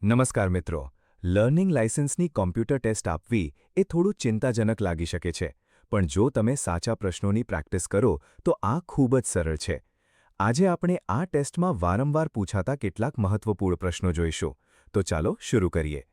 નમસ્કાર મિત્રો. Learning લાયસન્સની computer test આપવી એ થોડું ચિંતાજનક લાગી શકે છે, પણ જો તમે સાચા પ્રશ્નોની પ્રેક્ટિસ કરો તો આ ખૂબ જ સરળ છે. આજે આપણે આ ટેસ્ટમાં વારંવાર પૂછાતા કેટલાક મહત્વપૂર્ણ પ્રશ્નો જોઈશું. તો ચાલો શરૂ કરીએ.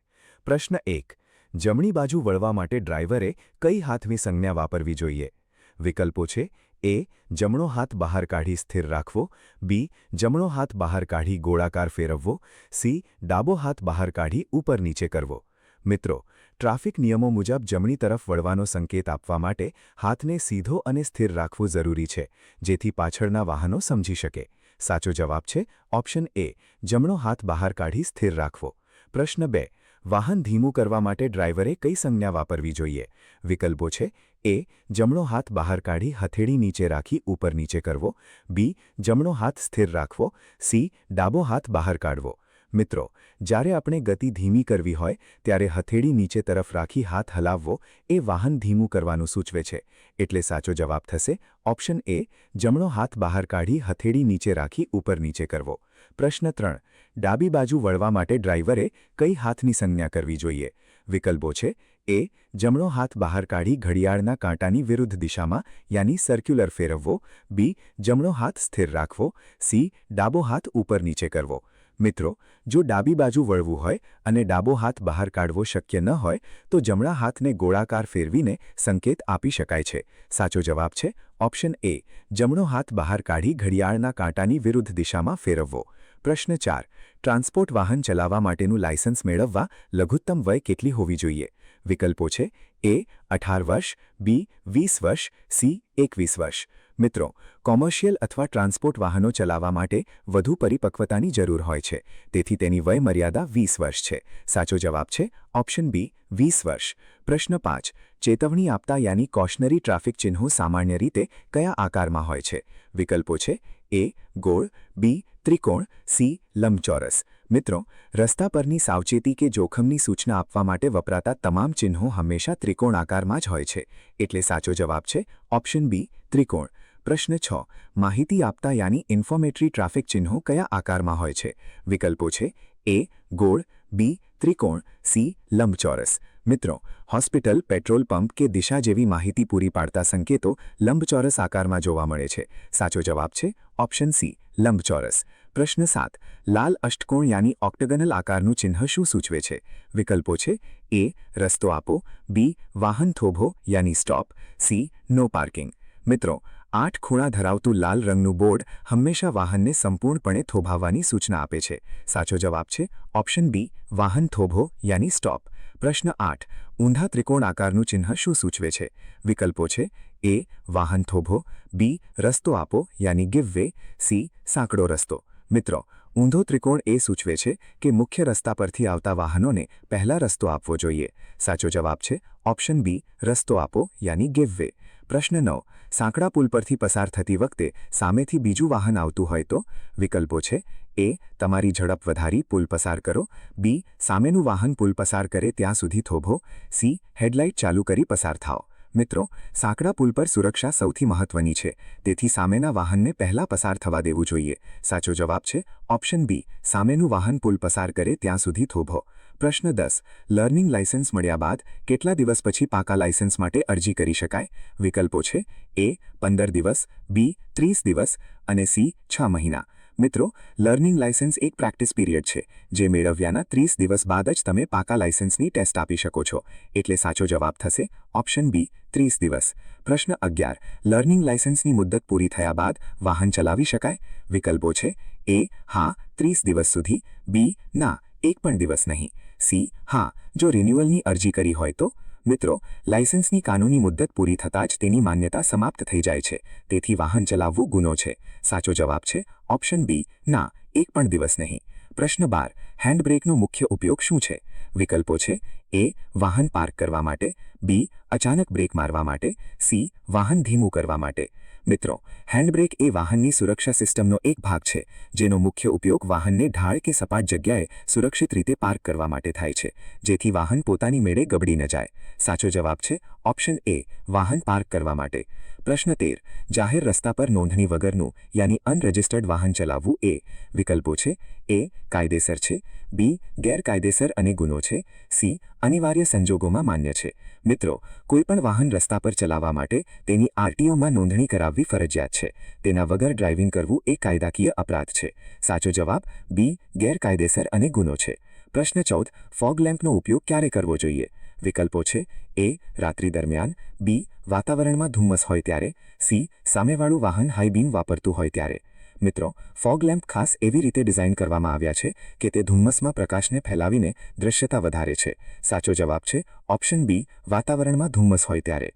પ્રશ્ન 1. જમણી બાજુ વળવા માટે ડ્રાઈવરે કઈ હાથની સંજ્ઞા વાપરવી જોઈએ? વિકલ્પો છે: એ. જમણો હાથ બહાર કાઢી સ્થિર રાખવો. બી. જમણો હાથ બહાર કાઢી ગોળાકાર ફેરવવો. સી. ડાબો હાથ બહાર કાઢી ઉપર નીચે કરવો. મિત્રો, ટ્રાફિક નિયમો મુજબ જમણી તરફ વળવાનો સંકેત આપવા માટે હાથને સીધો અને સ્થિર રાખવું જરૂરી છે, જેથી પાછળના વાહનો સમજી શકે. સાચો જવાબ છે ઓપ્શન એ. જમણો હાથ બહાર કાઢી સ્થિર રાખવો. પ્રશ્ન 2. વાહન ધીમું કરવા માટે ડ્રાઈવરે કઈ સંજ્ઞા વાપરવી જોઈએ? વિકલ્પો છે: એ. જમણો હાથ બહાર કાઢી હથેળી નીચે રાખી ઉપર નીચે કરવો. બી. જમણો હાથ સ્થિર રાખવો. સી. ડાબો હાથ બહાર કાઢવો. મિત્રો, જ્યારે આપણે ગતિ ધીમી કરવી હોય ત્યારે હથેળી નીચે તરફ રાખી હાથ હલાવવો એ વાહન ધીમું કરવાનું સૂચવે છે, એટલે સાચો જવાબ થશે ઓપ્શન એ. જમણો હાથ બહાર કાઢી હથેળી નીચે રાખી ઉપર નીચે કરવો. પ્રશ્ન 3. ડાબી બાજુ વળવા માટે ડ્રાઈવરે કઈ હાથની સંજ્ઞા કરવી જોઈએ? વિકલ્પો છે: એ. જમણો હાથ બહાર કાઢી ઘડિયાળના કાંટાની વિરુદ્ધ દિશામાં યાની સર્ક્યુલર ફેરવવો. બી. જમણો હાથ સ્થિર રાખવો. સી. ડાબો હાથ ઉપર નીચે કરવો. મિત્રો, જો ડાબી બાજુ વળવું હોય અને ડાબો હાથ બહાર કાઢવો શક્ય ન હોય તો જમણા હાથને ગોળાકાર ફેરવીને સંકેત આપી શકાય છે. સાચો જવાબ છે ઓપ્શન એ. જમણો હાથ બહાર કાઢી ઘડિયાળના કાંટાની વિરુદ્ધ દિશામાં ફેરવવો. પ્રશ્ન 4. ટ્રાન્સપોર્ટ વાહન ચલાવવા માટેનું લાયસન્સ મેળવવા લઘુત્તમ વય કેટલી હોવી જોઈએ? વિકલ્પો છે: એ. 18 વર્ષ. બી. 20 વર્ષ. સી. 21 વર્ષ. મિત્રો, કોમર્શિયલ અથવા ટ્રાન્સપોર્ટ વાહનો ચલાવવા માટે વધુ પરિપક્વતાની જરૂર હોય છે, તેથી તેની વય મર્યાદા 20 વર્ષ છે. સાચો જવાબ છે ઓપ્શન બી. 20 વર્ષ. પ્રશ્ન 5. ચેતવણી આપતા યાની કોશનરી ટ્રાફિક ચિહ્નો સામાન્ય રીતે કયા આકારમાં હોય છે? વિકલ્પો છે: એ. ગોળ. બી. ત્રિકોણ. સી. લંબચોરસ. મિત્રો, રસ્તા પરની સાવચેતી કે જોખમની સૂચના આપવા માટે વપરાતા તમામ ચિહ્નો હંમેશા ત્રિકોણ આકારમાં જ હોય છે, એટલે સાચો જવાબ છે ઓપ્શન બી. ત્રિકોણ. પ્રશ્ન 6. માહિતી આપતા યાની ઇન્ફોર્મેટરી ટ્રાફિક ચિહ્નો કયા આકારમાં હોય છે? વિકલ્પો છે: એ. ગોળ. બી. ત્રિકોણ. સી. લંબચોરસ. મિત્રો, હોસ્પિટલ, પેટ્રોલ પંપ કે દિશા જેવી માહિતી પૂરી પાડતા સંકેતો લંબચોરસ આકારમાં જોવા મળે છે. સાચો જવાબ છે ઓપ્શન સી. લંબચોરસ. પ્રશ્ન 7. લાલ અષ્ટકોણ યાની ઓક્ટેગનલ આકારનું ચિહ્ન શું સૂચવે છે? વિકલ્પો છે: એ. રસ્તો આપો. બી. વાહન થોભો યાની સ્ટોપ. સી. No parking. મિત્રો, 8 ખૂણા ધરાવતું લાલ રંગનું બોર્ડ હંમેશા વાહનને સંપૂર્ણપણે થોભાવવાની સૂચના આપે છે. સાચો જવાબ છે ઓપ્શન બી. વાહન થોભો યાની સ્ટોપ. પ્રશ્ન 8. ઊંધા ત્રિકોણ આકારનું ચિહ્ન શું સૂચવે છે? વિકલ્પો છે: એ. વાહન થોભો. બી. રસ્તો આપો યાની ગિવ વે. સી. સાંકડો રસ્તો. મિત્રો, ઊંધો ત્રિકોણ એ સૂચવે છે કે મુખ્ય રસ્તા પરથી આવતા વાહનોને પહેલા રસ્તો આપવો જોઈએ. સાચો જવાબ છે ઓપ્શન બી. રસ્તો આપો યાની ગિવ વે. પ્રશ્ન 9. સાંકડા પુલ પરથી પસાર થતી વખતે સામેથી બીજું વાહન આવતું હોય તો? વિકલ્પો છે: એ. તમારી ઝડપ વધારી પુલ પસાર કરો. બી. સામેનું વાહન પુલ પસાર કરે ત્યાં સુધી થોભો. સી. હેડલાઇટ ચાલુ કરી પસાર થાઓ. મિત્રો, સાંકડા પુલ પર સુરક્ષા સૌથી મહત્વની છે, તેથી સામેના વાહનને પહેલા પસાર થવા દેવું જોઈએ. સાચો જવાબ છે ઓપ્શન બી. સામેનું વાહન પુલ પસાર કરે ત્યાં સુધી થોભો. પ્રશ્ન 10. લર્નિંગ લાયસન્સ મળ્યા બાદ કેટલા દિવસ પછી પાકા લાયસન્સ માટે અરજી કરી શકાય? વિકલ્પો છે: એ. 15 દિવસ. બી. 30 દિવસ. અને સી. 6 મહિના. મિત્રો, લર્નિંગ લાયસન્સ એક પ્રેક્ટિસ પીરિયડ છે, જે મેળવ્યાના 30 દિવસ બાદ જ તમે પાકા લાયસન્સની ટેસ્ટ આપી શકો છો, એટલે સાચો જવાબ થશે ઓપ્શન બી. 30 દિવસ. પ્રશ્ન 11. લર્નિંગ લાયસન્સની મુદ્દત પૂરી થયા બાદ વાહન ચલાવી શકાય? વિકલ્પો છે: એ. હા, 30 દિવસ સુધી. બી. ના, એક પણ દિવસ નહીં. સી. હા, જો રિન્યુઅલની અરજી કરી હોય તો. મિત્રો, લાયસન્સની કાનૂની મુદ્દત પૂરી થતાં જ તેની માન્યતા સમાપ્ત થઈ જાય છે, તેથી વાહન ચલાવવું ગુનો છે. સાચો જવાબ છે ઓપ્શન બી. ના, એક પણ દિવસ નહીં. પ્રશ્ન 12. હેન્ડબ્રેકનો મુખ્ય ઉપયોગ શું છે? વિકલ્પો છે: એ. વાહન પાર્ક કરવા માટે. બી. અચાનક બ્રેક મારવા માટે. સી. વાહન ધીમું કરવા માટે. મિત્રો, હેન્ડબ્રેક એ વાહનની સુરક્ષા સિસ્ટમનો એક ભાગ છે, જેનો મુખ્ય ઉપયોગ વાહનને ઢાળ કે સપાટ જગ્યાએ સુરક્ષિત રીતે પાર્ક કરવા માટે થાય છે, જેથી વાહન પોતાની મેળે ગબડી ન જાય. સાચો જવાબ છે ઓપ્શન એ. વાહન પાર્ક કરવા માટે. પ્રશ્ન 13. જાહેર રસ્તા પર નોંધણી વગરનું યાની અનરજિસ્ટર્ડ વાહન ચલાવવું એ? વિકલ્પો છે: એ. કાયદેસર છે. બી ગેરકાયદેસર અને ગુનો છે, સી અનિવાર્ય સંજોગોમાં માન્ય છે। મિત્રો, કોઈપણ વાહન રસ્તા પર ચલાવવા માટે તેની આરટીઓમાં નોંધણી કરાવવી ફરજિયાત છે। તેના વગર ડ્રાઇવિંગ કરવું એ કાયદાકીય અપરાધ છે। સાચો જવાબ બી ગેરકાયદેસર અને ગુનો છે। પ્રશ્ન 14 ફોગ લેમ્પનો ઉપયોગ ક્યારે કરવો જોઈએ? વિકલ્પો છે એ રાત્રિ દરમિયાન, બી વાતાવરણમાં ધુમ્મસ હોય ત્યારે, સી સામેવાળું વાહન હાઈ બીમ વાપરતું હોય ત્યારે। મિત્રો, ફોગ લેમ્પ ખાસ એવી રીતે ડિઝાઇન કરવામાં આવ્યા છે કે તે ધુમ્મસમાં પ્રકાશને ફેલાવીને દૃશ્યતા વધારે છે। સાચો જવાબ છે ઓપ્શન બી વાતાવરણમાં ધુમ્મસ હોય ત્યારે।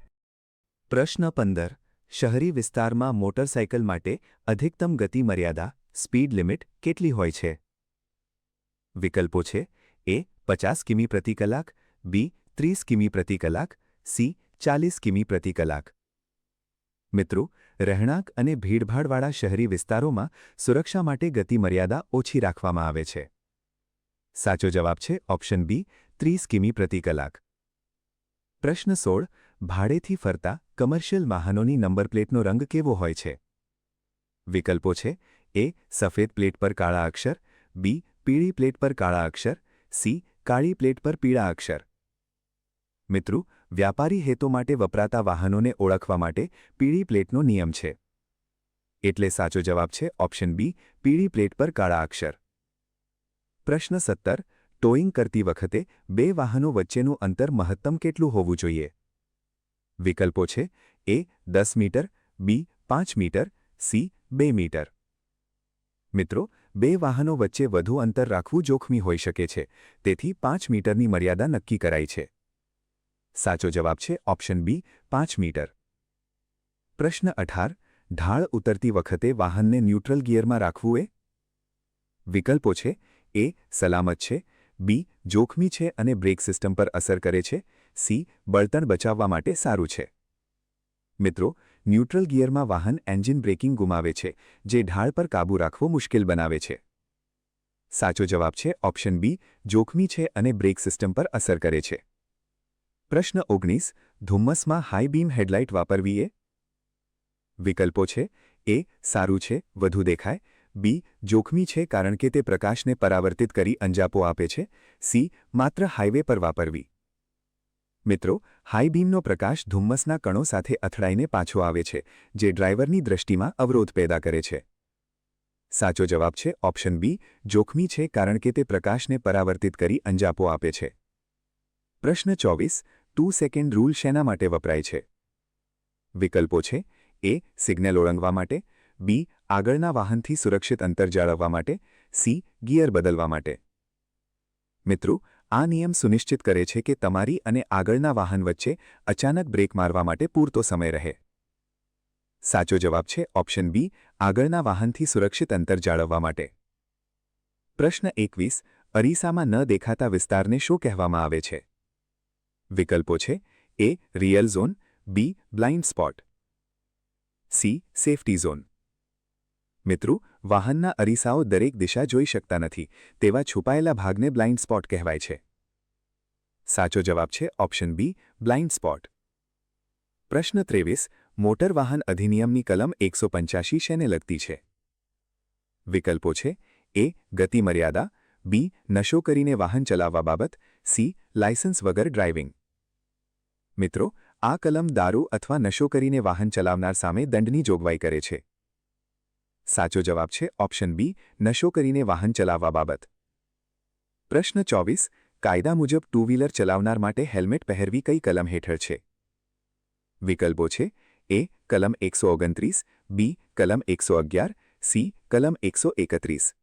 પ્રશ્ન 15 શહેરી વિસ્તારમાં મોટરસાયકલ માટે અધિકતમ ગતિ મર્યાદા સ્પીડ લિમિટ કેટલી હોય છે? વિકલ્પો છે એ 50 કિમી પ્રતિ કલાક, બી 30 કિમી પ્રતિ કલાક, સી 40 કિમી પ્રતિ કલાક। મિત્રો, રહેણાંક અને ભીડભાડવાળા શહેરી વિસ્તારોમાં સુરક્ષા માટે ગતિ મર્યાદા ઓછી રાખવામાં આવે છે। સાચો જવાબ છે ઓપ્શન બી 30 કિમી પ્રતિ કલાક। પ્રશ્ન 16 ભાડેથી ફરતા કમર્શિયલ વાહનોની નંબર પ્લેટનો રંગ કેવો હોય છે? વિકલ્પો છે એ સફેદ પ્લેટ પર કાળા અક્ષર, બી પીળી પ્લેટ પર કાળા અક્ષર, સી કાળી પ્લેટ પર પીળા અક્ષર। મિત્રો, વ્યાપારી હેતુ માટે વપરાતા વાહનોને ઓળખવા માટે પીળી પ્લેટનો નિયમ છે, એટલે સાચો જવાબ છે ઓપ્શન બી પીળી પ્લેટ પર કાળા અક્ષર। પ્રશ્ન 17 ટોઈંગ કરતી વખતે બે વાહનો વચ્ચેનું અંતર મહત્તમ કેટલું હોવું જોઈએ? વિકલ્પો છે એ 10 મીટર, બી 5 મીટર, સી 2 મીટર। મિત્રો, બે વાહનો વચ્ચે વધુ અંતર રાખવું જોખમી હોઈ શકે છે, તેથી 5 મીટરની મર્યાદા નક્કી કરાઈ છે। સાચો જવાબ છે ઓપ્શન બી 5 મીટર। પ્રશ્ન 18 ઢાળ ઉતરતી વખતે વાહનને ન્યુટ્રલ ગિયરમાં રાખવું એ? વિકલ્પો છે એ સલામત છે, બી જોખમી છે અને બ્રેક સિસ્ટમ પર અસર કરે છે, સી બળતણ બચાવવા માટે સારું છે। મિત્રો, ન્યુટ્રલ ગિયરમાં વાહન એન્જિન બ્રેકિંગ ગુમાવે છે, જે ઢાળ પર કાબૂ રાખવો મુશ્કેલ બનાવે છે। સાચો જવાબ છે ઓપ્શન બી જોખમી છે અને બ્રેક સિસ્ટમ પર અસર કરે છે। પ્રશ્ન 19 ધુમ્મસમાં હાઈ બીમ હેડલાઇટ વાપરવી એ? વિકલ્પો છે એ સારું છે, વધુ દેખાય, બી જોખમી છે કારણ કે તે પ્રકાશને પરાવર્તિત કરી અંજાપો આપે છે, સી માત્ર હાઈવે પર વાપરવી। મિત્રો, હાઈ બીમનો પ્રકાશ ધુમ્મસના કણો સાથે અથડાઈને પાછો આવે છે, જે ડ્રાઈવરની દૃષ્ટિમાં અવરોધ પેદા કરે છે। સાચો જવાબ છે ઓપ્શન બી જોખમી છે કારણ કે તે પ્રકાશને પરાવર્તિત કરી અંજાપો આપે છે। પ્રશ્ન 24 2 સેકન્ડ રૂલ શેના માટે વપરાય છે? વિકલ્પો છે એ સિગ્નલ ઓળંગવા માટે, બી આગળના વાહનથી સુરક્ષિત અંતર જાળવવા માટે, સી ગિયર બદલવા માટે। મિત્રો, આ નિયમ સુનિશ્ચિત કરે છે કે તમારી અને આગળના વાહન વચ્ચે અચાનક બ્રેક મારવા માટે પૂરતો સમય રહે। સાચો જવાબ છે ઓપ્શન બી આગળના વાહનથી સુરક્ષિત અંતર જાળવવા માટે। પ્રશ્ન 21 અરીસામાં ન દેખાતા વિસ્તારને શું કહેવામાં આવે છે? વિકલ્પો છે A real zone, B blind spot, C safety zone. મિત્રો, વાહનના અરીસાઓ દરેક દિશા જોઈ શકતા નથી, તેવા છુપાયેલા ભાગને બ્લાઇન્ડ સ્પોટ કહેવાય છે। સાચો જવાબ છે ઓપ્શન બી બ્લાઇન્ડ સ્પોટ। પ્રશ્ન 23 મોટર વાહન અધિનિયમની કલમ 185 શેને લગતી છે? વિકલ્પો છે એ ગતિ મર્યાદા, બી નશો કરીને વાહન ચલાવવા બાબત, સી લાયસન્સ વગર ડ્રાઇવિંગ। મિત્રો, આ કલમ દારૂ અથવા નશો કરીને વાહન ચલાવનાર સામે દંડની જોગવાઈ કરે છે। સાચો જવાબ છે ઓપ્શન બી નશો કરીને વાહન ચલાવવા બાબત। પ્રશ્ન 24 કાયદા મુજબ ટુ વ્હીલર ચલાવનાર માટે હેલ્મેટ પહેરવી કઈ કલમ હેઠળ છે? વિકલ્પો છે એ કલમ 129, બી કલમ 111, સી કલમ 131।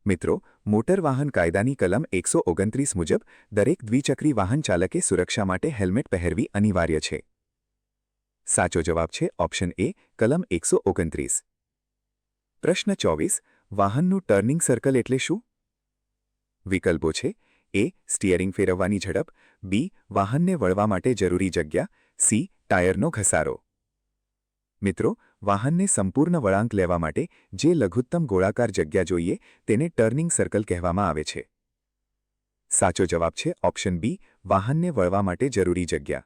મિત્રો, મોટર વાહન કાયદાની કલમ 129 મુજબ દરેક દ્વિચક્રી વાહન ચાલકે સુરક્ષા માટે હેલ્મેટ પહેરવી અનિવાર્ય છે। સાચો જવાબ છે ઓપ્શન એ કલમ 129। પ્રશ્ન 24 વાહનનું ટર્નિંગ સર્કલ એટલે શું? વિકલ્પો છે એ સ્ટીયરિંગ ફેરવવાની ઝડપ, બી વાહનને વળવા માટે જરૂરી જગ્યા, સી ટાયરનો ઘસારો। મિત્રો, વાહનને સંપૂર્ણ વળાંક લેવા માટે જે લઘુત્તમ ગોળાકાર જગ્યા જોઈએ તેને ટર્નિંગ સર્કલ કહેવામાં આવે છે। સાચો જવાબ છે ઓપ્શન બી વાહનને વળવા માટે જરૂરી જગ્યા।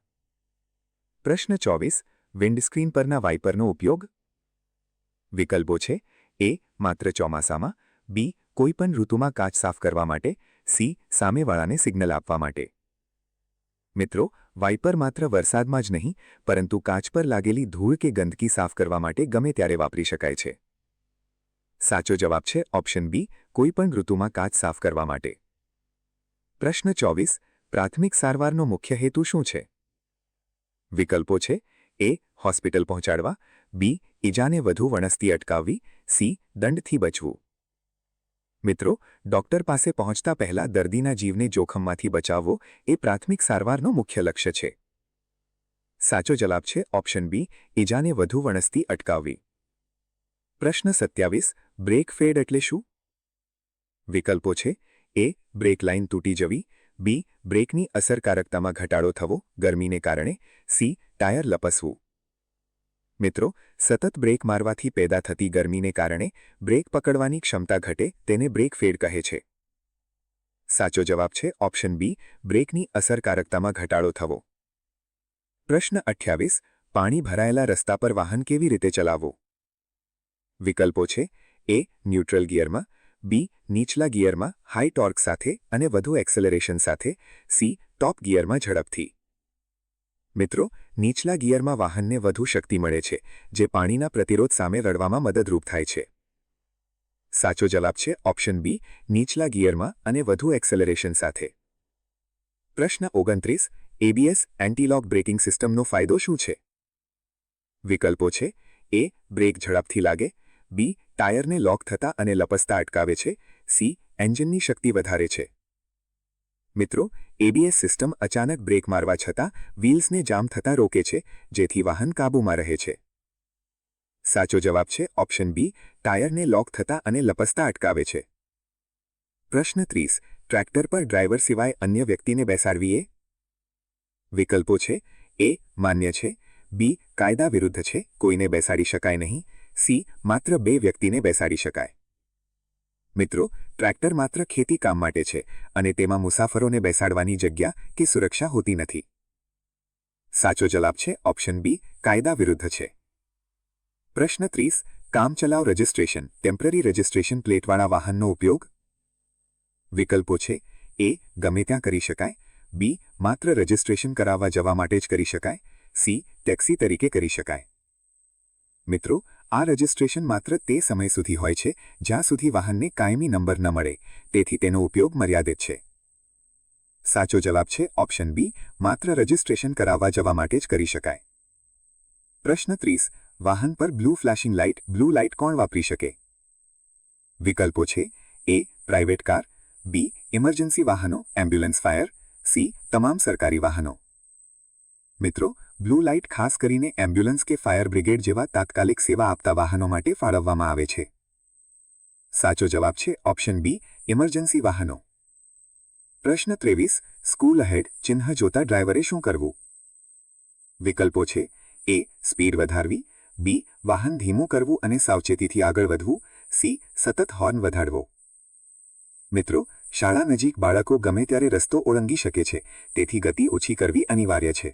પ્રશ્ન 24 વિન્ડસ્ક્રીન પરના વાઇપરનો ઉપયોગ? વિકલ્પો છે એ માત્ર ચોમાસામાં, બી કોઈપણ ઋતુમાં કાચ સાફ કરવા માટે, સી સામેવાળાને સિગ્નલ આપવા માટે. મિત્રો, વાઇપર માત્ર વરસાદમાં જ નહીં પરંતુ કાચ પર લાગેલી ધૂળ કે ગંદકી સાફ કરવા માટે ગમે ત્યારે વાપરી શકાય છે. સાચો જવાબ છે ઓપ્શન બી, કોઈપણ ઋતુમાં કાચ સાફ કરવા માટે. પ્રશ્ન 24. પ્રાથમિક સારવારનો મુખ્ય હેતુ શું છે? વિકલ્પો છે: એ. હોસ્પિટલ પહોંચાડવા, બી. ઈજાને વધુ વણસતી અટકાવવી, સી. દંડથી બચવું. મિત્રો, ડોક્ટર પાસે પહોંચતા પહેલા દર્દીના જીવને જોખમમાંથી બચાવવો એ પ્રાથમિક સારવારનો મુખ્ય લક્ષ્ય છે. સાચો જવાબ છે ઓપ્શન બી, ઈજાને વધુ વણસતી અટકાવવી. પ્રશ્ન 27. બ્રેક ફેડ એટલે શું? વિકલ્પો છે: એ. બ્રેક લાઇન તૂટી જવી, બી. બ્રેકની અસરકારકતામાં ઘટાડો થવો ગરમીને કારણે, સી. ટાયર લપસવું. મિત્રો, સતત બ્રેક મારવાથી પેદા થતી ગરમીને કારણે બ્રેક પકડવાની ક્ષમતા ઘટે તેને બ્રેક ફેડ કહે છે. સાચો જવાબ છે ઓપ્શન બી, બ્રેકની અસરકારકતામાં ઘટાડો થવો. પ્રશ્ન 28. પાણી ભરાયેલા રસ્તા પર વાહન કેવી રીતે ચલાવવું? વિકલ્પો છે: એ. ન્યુટ્રલ ગિયરમાં, બી. નીચલા ગિયરમાં હાઈ ટોર્ક સાથે અને વધુ એક્સેલરેશન સાથે, સી. ટોપ ગિયરમાં ઝડપથી. મિત્રો, નીચલા ગિયરમાં વાહનને વધુ શક્તિ મળે છે, જે પાણીના પ્રતિરોધ સામે લડવામાં મદદરૂપ થાય છે. સાચો જવાબ છે ઓપ્શન બી, નીચલા ગિયરમાં અને વધુ એક્સેલરેશન સાથે. પ્રશ્ન 29. એબીએસ એન્ટી-લોક બ્રેકિંગ સિસ્ટમનો ફાયદો શું છે? વિકલ્પો છે: એ. બ્રેક ઝડપથી લાગે, બી. ટાયરને લોક થતા અને લપસતા અટકાવે છે, સી. એન્જિનની શક્તિ વધારે છે. મિત્રો, એબીએસ સિસ્ટમ અચાનક બ્રેક મારવા છતાં વ્હીલ્સને જામ થતા રોકે છે, જેથી વાહન કાબૂમાં રહે છે. સાચો જવાબ છે ઓપ્શન બી, ટાયરને લોક થતા અને લપસતા અટકાવે છે. પ્રશ્ન 30. ટ્રેક્ટર પર ડ્રાઈવર સિવાય અન્ય વ્યક્તિને બેસાડવી એ? વિકલ્પો છે: એ. માન્ય છે, બી. કાયદા વિરુદ્ધ છે, કોઈને બેસાડી શકાય નહીં, સી. માત્ર 2 વ્યક્તિને બેસાડી શકાય. મિત્રો, ટ્રેક્ટર માત્ર ખેતી કામ માટે છે અને તેમાં મુસાફરોને બેસાડવાની જગ્યા કે સુરક્ષા હોતી નથી. સાચો જવાબ છે ઓપ્શન બી, કાયદા વિરુદ્ધ છે. પ્રશ્ન 30. કામચલાઉ રજિસ્ટ્રેશન ટેમ્પરરી રજિસ્ટ્રેશન પ્લેટવાળા વાહનનો ઉપયોગ? વિકલ્પો છે: એ. ગમે ત્યાં કરી શકાય, બી. માત્ર રજિસ્ટ્રેશન કરાવવા જવા માટે જ કરી શકાય, સી. ટેક્સી તરીકે કરી શકાય. મિત્રો, આ રજિસ્ટ્રેશન માત્ર તે સમય સુધી હોય છે જ્યાં સુધી વાહનને કાયમી નંબર ન મળે, તેથી તેનો ઉપયોગ મર્યાદિત છે. સાચો જવાબ છે ઓપ્શન બી, માત્ર રજિસ્ટ્રેશન કરાવવા જવા માટે જ કરી શકાય. પ્રશ્ન 30. વાહન પર blue flashing light blue light કોણ વાપરી શકે? વિકલ્પો છે: એ. પ્રાઇવેટ કાર, બી. ઇમરજન્સી વાહનો એમ્બ્યુલન્સ ફાયર, સી. તમામ સરકારી વાહનો. મિત્રો, બ્લુ લાઇટ ખાસ કરીને એમ્બ્યુલન્સ કે ફાયર બ્રિગેડ જેવા તાત્કાલિક સેવા આપતા વાહનો માટે ફાળવવામાં આવે છે. સાચો જવાબ છે ઓપ્શન બી, ઇમરજન્સી વાહનો. પ્રશ્ન 23. સ્કૂલ અહેડ ચિહ્ન જોતા ડ્રાઈવરે શું કરવું? વિકલ્પો છે: એ. સ્પીડ વધારવી, બી. વાહન ધીમું કરવું અને સાવચેતીથી આગળ વધવું, સી. સતત હોર્ન વગાડવો. મિત્રો, શાળા નજીક બાળકો ગમે ત્યારે રસ્તો ઓળંગી શકે છે, તેથી ગતિ ઓછી કરવી અનિવાર્ય છે.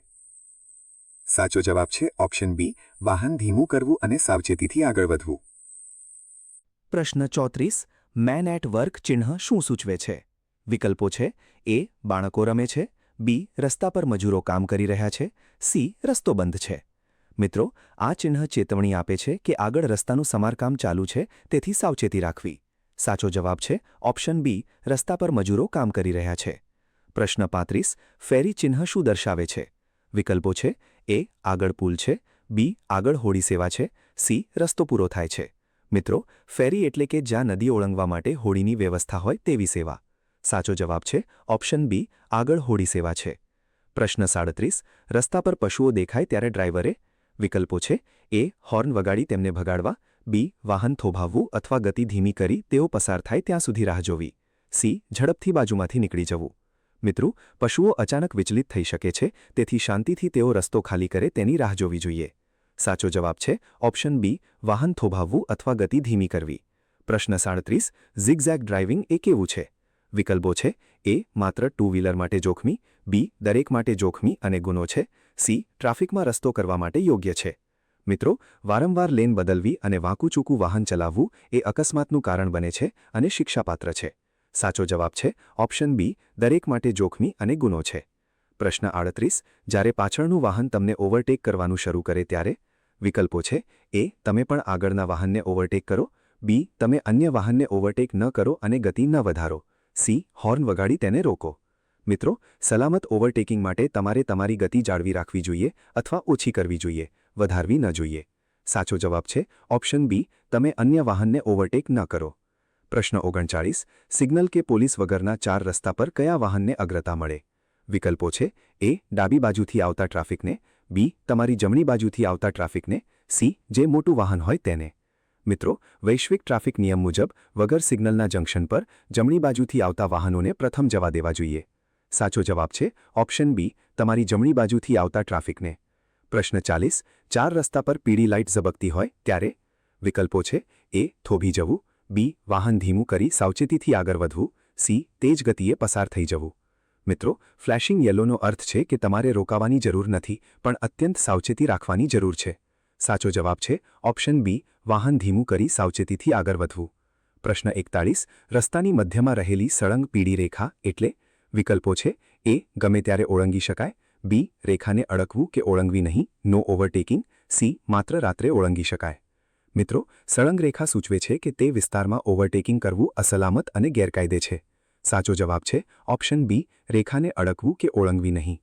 સાચો જવાબ છે ઓપ્શન બી, વાહન ધીમું કરવું અને સાવચેતીથી આગળ વધવું. પ્રશ્ન 34. મેન એટ વર્ક ચિહ્ન શું સૂચવે છે? વિકલ્પો છે: એ. બાળકો રમે છે, બી. રસ્તા પર મજૂરો કામ કરી રહ્યા છે, સી. રસ્તો બંધ છે. મિત્રો, આ ચિહ્ન ચેતવણી આપે છે કે આગળ રસ્તાનું સમારકામ ચાલુ છે, તેથી સાવચેતી રાખવી. સાચો જવાબ છે ઓપ્શન બી, રસ્તા પર મજૂરો કામ કરી રહ્યા છે. પ્રશ્ન 35. ફેરી ચિહ્ન શું દર્શાવે છે? વિકલ્પો છે: એ. આગળ પુલ છે, બી. આગળ હોડી સેવા છે, સી. રસ્તો પૂરો થાય છે. મિત્રો, ફેરી એટલે કે જ્યાં નદી ઓળંગવા માટે હોડીની વ્યવસ્થા હોય તેવી સેવા. સાચો જવાબ છે ઓપ્શન બી, આગળ હોડી સેવા છે. પ્રશ્ન 37. રસ્તા પર પશુઓ દેખાય ત્યારે ડ્રાઈવરે? વિકલ્પો છે: એ. હોર્ન વગાડી તેમને ભગાડવા, બી. વાહન થોભાવવું અથવા ગતિ ધીમી કરી તેઓ પસાર થાય ત્યાં સુધી રાહ જોવી, સી. ઝડપથી બાજુમાંથી નીકળી જવું. મિત્રો, પશુઓ અચાનક વિચલિત થઈ શકે છે, તેથી શાંતિથી તેઓ રસ્તો ખાલી કરે તેની રાહ જોવી જોઈએ. સાચો જવાબ છે ઓપ્શન બી, વાહન થોભાવવું અથવા ગતિ ધીમી કરવી. પ્રશ્ન 37. ઝિગઝેગ ડ્રાઇવિંગ એ કેવું છે? વિકલ્પો છે: એ. માત્ર ટુ વ્હીલર માટે જોખમી, બી. દરેક માટે જોખમી અને ગુનો છે, સી. ટ્રાફિકમાં રસ્તો કરવા માટે યોગ્ય છે. મિત્રો, વારંવાર લેન બદલવી અને વાંકુચૂકું વાહન ચલાવવું એ અકસ્માતનું કારણ બને છે અને શિક્ષાપાત્ર છે. સાચો જવાબ છે ઓપ્શન બી, દરેક માટે જોખમી અને ગુનો છે. પ્રશ્ન 38. જ્યારે પાછળનું વાહન તમને ઓવરટેક કરવાનું શરૂ કરે ત્યારે? વિકલ્પો છે: એ, તમે પણ આગળના વાહનને ઓવરટેક કરો. બી, તમે અન્ય વાહનને ઓવરટેક ન કરો અને ગતિ ન વધારો. સી, હોર્ન વગાડી તેને રોકો. મિત્રો, સલામત ઓવરટેકિંગ માટે તમારે તમારી ગતિ જાળવી રાખવી જોઈએ અથવા ઓછી કરવી જોઈએ, વધારવી ન જોઈએ. સાચો જવાબ છે ઓપ્શન બી, તમે અન્ય વાહનને ઓવરટેક ન કરો. પ્રશ્ન 39. સિગ્નલ કે પોલીસ વગરના 4 રસ્તા પર કયા વાહનને અગ્રતા મળે? વિકલ્પો છે: એ, ડાબી બાજુથી આવતા ટ્રાફિકને. બી, તમારી જમણી બાજુથી આવતા ટ્રાફિકને. સી, જે મોટું વાહન હોય તેને. મિત્રો, વૈશ્વિક ટ્રાફિક નિયમ મુજબ વગર સિગ્નલના જંકશન પર જમણી બાજુથી આવતા વાહનોને પ્રથમ જવા દેવા જોઈએ. સાચો જવાબ છે ઓપ્શન બી, તમારી જમણી બાજુથી આવતા ટ્રાફિકને. પ્રશ્ન 40. 4 રસ્તા પર પીળી લાઇટ ઝબકતી હોય ત્યારે? વિકલ્પો છે: એ, થોભી જવું. બી, વાહન ધીમું કરી સાવચેતીથી આગળ વધવું. સી, તેજ ગતિએ પસાર થઈ જવું. મિત્રો, ફ્લેશિંગ યલોનો અર્થ છે કે તમારે રોકાવાની જરૂર નથી, પણ અત્યંત સાવચેતી રાખવાની જરૂર છે. સાચો જવાબ છે ઓપ્શન બી, વાહન ધીમું કરી સાવચેતીથી આગળ વધવું. પ્રશ્ન 41. રસ્તાની મધ્યમાં રહેલી સળંગ પીળી રેખા એટલે? વિકલ્પો છે: એ, ગમે ત્યારે ઓળંગી શકાય. બી, રેખાને અડકવું કે ઓળંગવી નહીં, નો ઓવરટેકિંગ. સી, માત્ર રાત્રે ઓળંગી શકાય. મિત્રો, સળંગ રેખા સૂચવે છે કે તે વિસ્તારમાં ઓવરટેકિંગ કરવું અસલામત અને ગેરકાયદે છે. સાચો જવાબ છે ઓપ્શન બી, રેખાને અડકવું કે ઓળંગવી નહીં.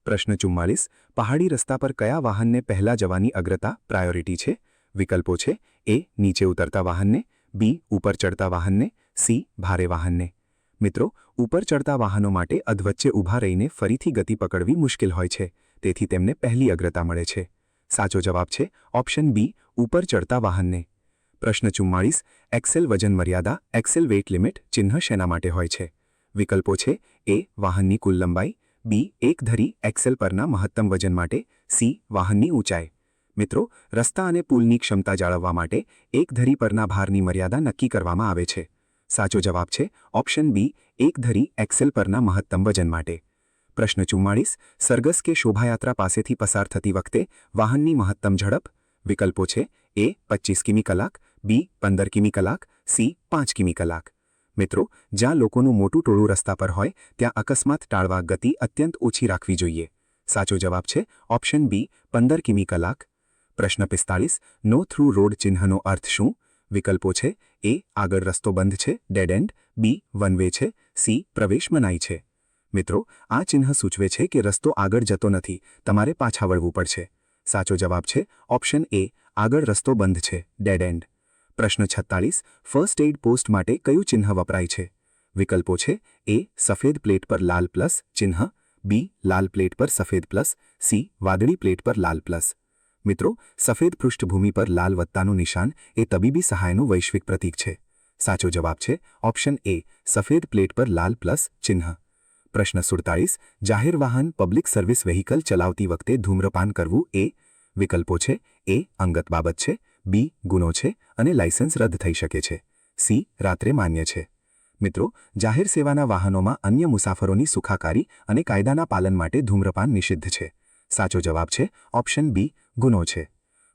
પ્રશ્ન 44. પહાડી રસ્તા પર કયા વાહનને પહેલા જવાની અગ્રતા પ્રાયોરિટી છે? વિકલ્પો છે: એ, નીચે ઉતરતા વાહનને. બી, ઉપર ચડતા વાહનને. સી, ભારે વાહનને. મિત્રો, ઉપર ચડતા વાહનો માટે અધવચ્ચે ઊભા રહીને ફરીથી ગતિ પકડવી મુશ્કેલ હોય છે, તેથી તેમને પહેલી અગ્રતા મળે છે. સાચો જવાબ છે ઓપ્શન બી, ઉપર ચડતા વાહનને. પ્રશ્ન 44. એક્સેલ વજન મર્યાદા એક્સેલ વેઇટ લિમિટ ચિહ્ન શેના માટે હોય છે? વિકલ્પો છે: એ, વાહનની કુલ લંબાઈ. બી, એક ધરી એક્સેલ પરના મહત્તમ વજન માટે. સી, વાહનની ઊંચાઈ. મિત્રો, રસ્તા અને પુલની ક્ષમતા જાળવવા માટે એક ધરી પરના ભારની મર્યાદા નક્કી કરવામાં આવે છે. સાચો જવાબ છે ઓપ્શન બી, એક ધરી એક્સેલ પરના મહત્તમ વજન માટે. પ્રશ્ન 44. સરઘસ કે શોભાયાત્રા પાસેથી પસાર થતી વખતે વાહનની મહત્તમ ઝડપ? વિકલ્પો છે: એ, 25 કિમી કલાક. બી, 15 કિમી કલાક. સી, 5 કિમી કલાક. મિત્રો, જ્યાં લોકોનું મોટું ટોળું રસ્તા પર હોય ત્યાં અકસ્માત ટાળવા ગતિ અત્યંત ઓછી રાખવી જોઈએ. સાચો જવાબ છે ઓપ્શન બી, 15 કિમી કલાક. પ્રશ્ન 45. નો થ્રુ રોડ ચિહ્નનો અર્થ શું? વિકલ્પો છે: એ, આગળ રસ્તો બંધ છે, dead end. B, one way છે. સી, પ્રવેશ મનાઈ છે. મિત્રો, આ ચિહ્ન સૂચવે છે કે રસ્તો આગળ જતો નથી, તમારે પાછા વળવું પડશે. સાચો જવાબ છે ઓપ્શન એ, આગળ રસ્તો બંધ છે, ડેડ એન્ડ. પ્રશ્ન 46. ફર્સ્ટ એઇડ પોસ્ટ માટે કયું ચિહ્ન વપરાય છે? વિકલ્પો છે: એ, સફેદ પ્લેટ પર લાલ પ્લસ ચિહ્ન. બી, લાલ પ્લેટ પર સફેદ પ્લસ. સી, વાદળી પ્લેટ પર લાલ પ્લસ. મિત્રો, સફેદ પૃષ્ઠભૂમિ પર લાલ વત્તાનું નિશાન એ તબીબી સહાયનું વૈશ્વિક પ્રતીક છે. સાચો જવાબ છે ઓપ્શન એ, સફેદ પ્લેટ પર લાલ પ્લસ ચિહ્ન. પ્રશ્ન 47. જાહેર વાહન પબ્લિક સર્વિસ વ્હીકલ ચલાવતી વખતે ધૂમ્રપાન કરવું એ? વિકલ્પો છે: એ, અંગત બાબત છે. બી, ગુનો છે અને લાયસન્સ રદ થઈ શકે છે. સી, રાત્રે માન્ય છે. મિત્રો, જાહેર સેવાના વાહનોમાં અન્ય મુસાફરોની સુખાકારી અને કાયદાના પાલન માટે ધૂમ્રપાન નિષિદ્ધ છે. સાચો જવાબ છે ઓપ્શન બી, ગુનો છે.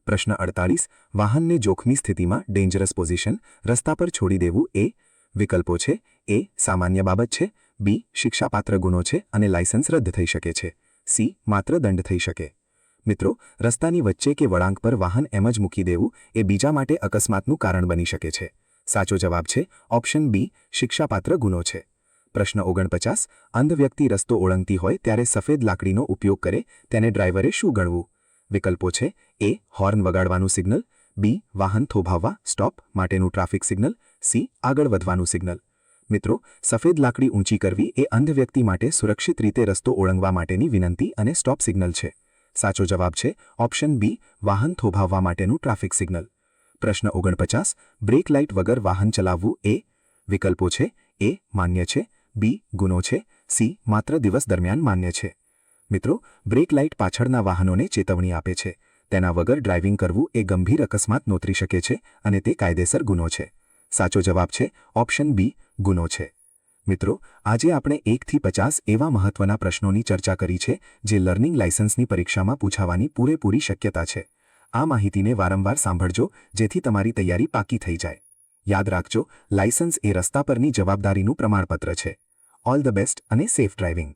પ્રશ્ન 48. વાહનને જોખમી સ્થિતિમાં ડેન્જરસ પોઝિશન રસ્તા પર છોડી દેવું એ? વિકલ્પો છે: એ, સામાન્ય બાબત છે. બી, શિક્ષાપાત્ર ગુનો છે અને લાયસન્સ રદ થઈ શકે છે. સી, માત્ર દંડ થઈ શકે. મિત્રો, રસ્તાની વચ્ચે કે વળાંક પર વાહન એમ જ મૂકી દેવું એ બીજા માટે અકસ્માતનું કારણ બની શકે છે. સાચો જવાબ છે ઓપ્શન બી, શિક્ષાપાત્ર ગુનો છે. પ્રશ્ન 49. અંધ વ્યક્તિ રસ્તો ઓળંગતી હોય ત્યારે સફેદ લાકડીનો ઉપયોગ કરે તેને ડ્રાઈવરે શું ગણવું? વિકલ્પો છે: એ, હોર્ન વગાડવાનું સિગ્નલ. બી, વાહન થોભાવવા સ્ટોપ માટેનું ટ્રાફિક સિગ્નલ. સી, આગળ વધવાનું સિગ્નલ. મિત્રો, સફેદ લાકડી ઊંચી કરવી એ અંધ વ્યક્તિ માટે સુરક્ષિત રીતે રસ્તો ઓળંગવા માટેની વિનંતી અને સ્ટોપ સિગ્નલ છે. સાચો જવાબ છે ઓપ્શન બી, વાહન થોભાવવા માટેનું ટ્રાફિક સિગ્નલ. પ્રશ્ન 49. બ્રેક લાઇટ વગર વાહન ચલાવવું એ? વિકલ્પો છે: એ, માન્ય છે. બી, ગુનો છે. સી, માત્ર દિવસ દરમિયાન માન્ય છે. મિત્રો, બ્રેક લાઇટ પાછળના વાહનોને ચેતવણી આપે છે. તેના વગર ડ્રાઇવિંગ કરવું એ ગંભીર અકસ્માત નોતરી શકે છે અને તે કાયદેસર ગુનો છે. સાચો જવાબ છે ઓપ્શન બી, ગુનો છે. મિત્રો, આજે આપણે 1 થી 50 એવા મહત્વના પ્રશ્નોની ચર્ચા કરી છે જે લર્નિંગ લાયસન્સની પરીક્ષામાં પૂછાવાની પૂરેપૂરી શક્યતા છે. આ માહિતીને વારંવાર સાંભળજો જેથી તમારી તૈયારી પાકી થઈ જાય. યાદ રાખજો, લાયસન્સ એ રસ્તા પરની જવાબદારીનું પ્રમાણપત્ર છે. ઓલ ધ બેસ્ટ અને સેફ ડ્રાઇવિંગ.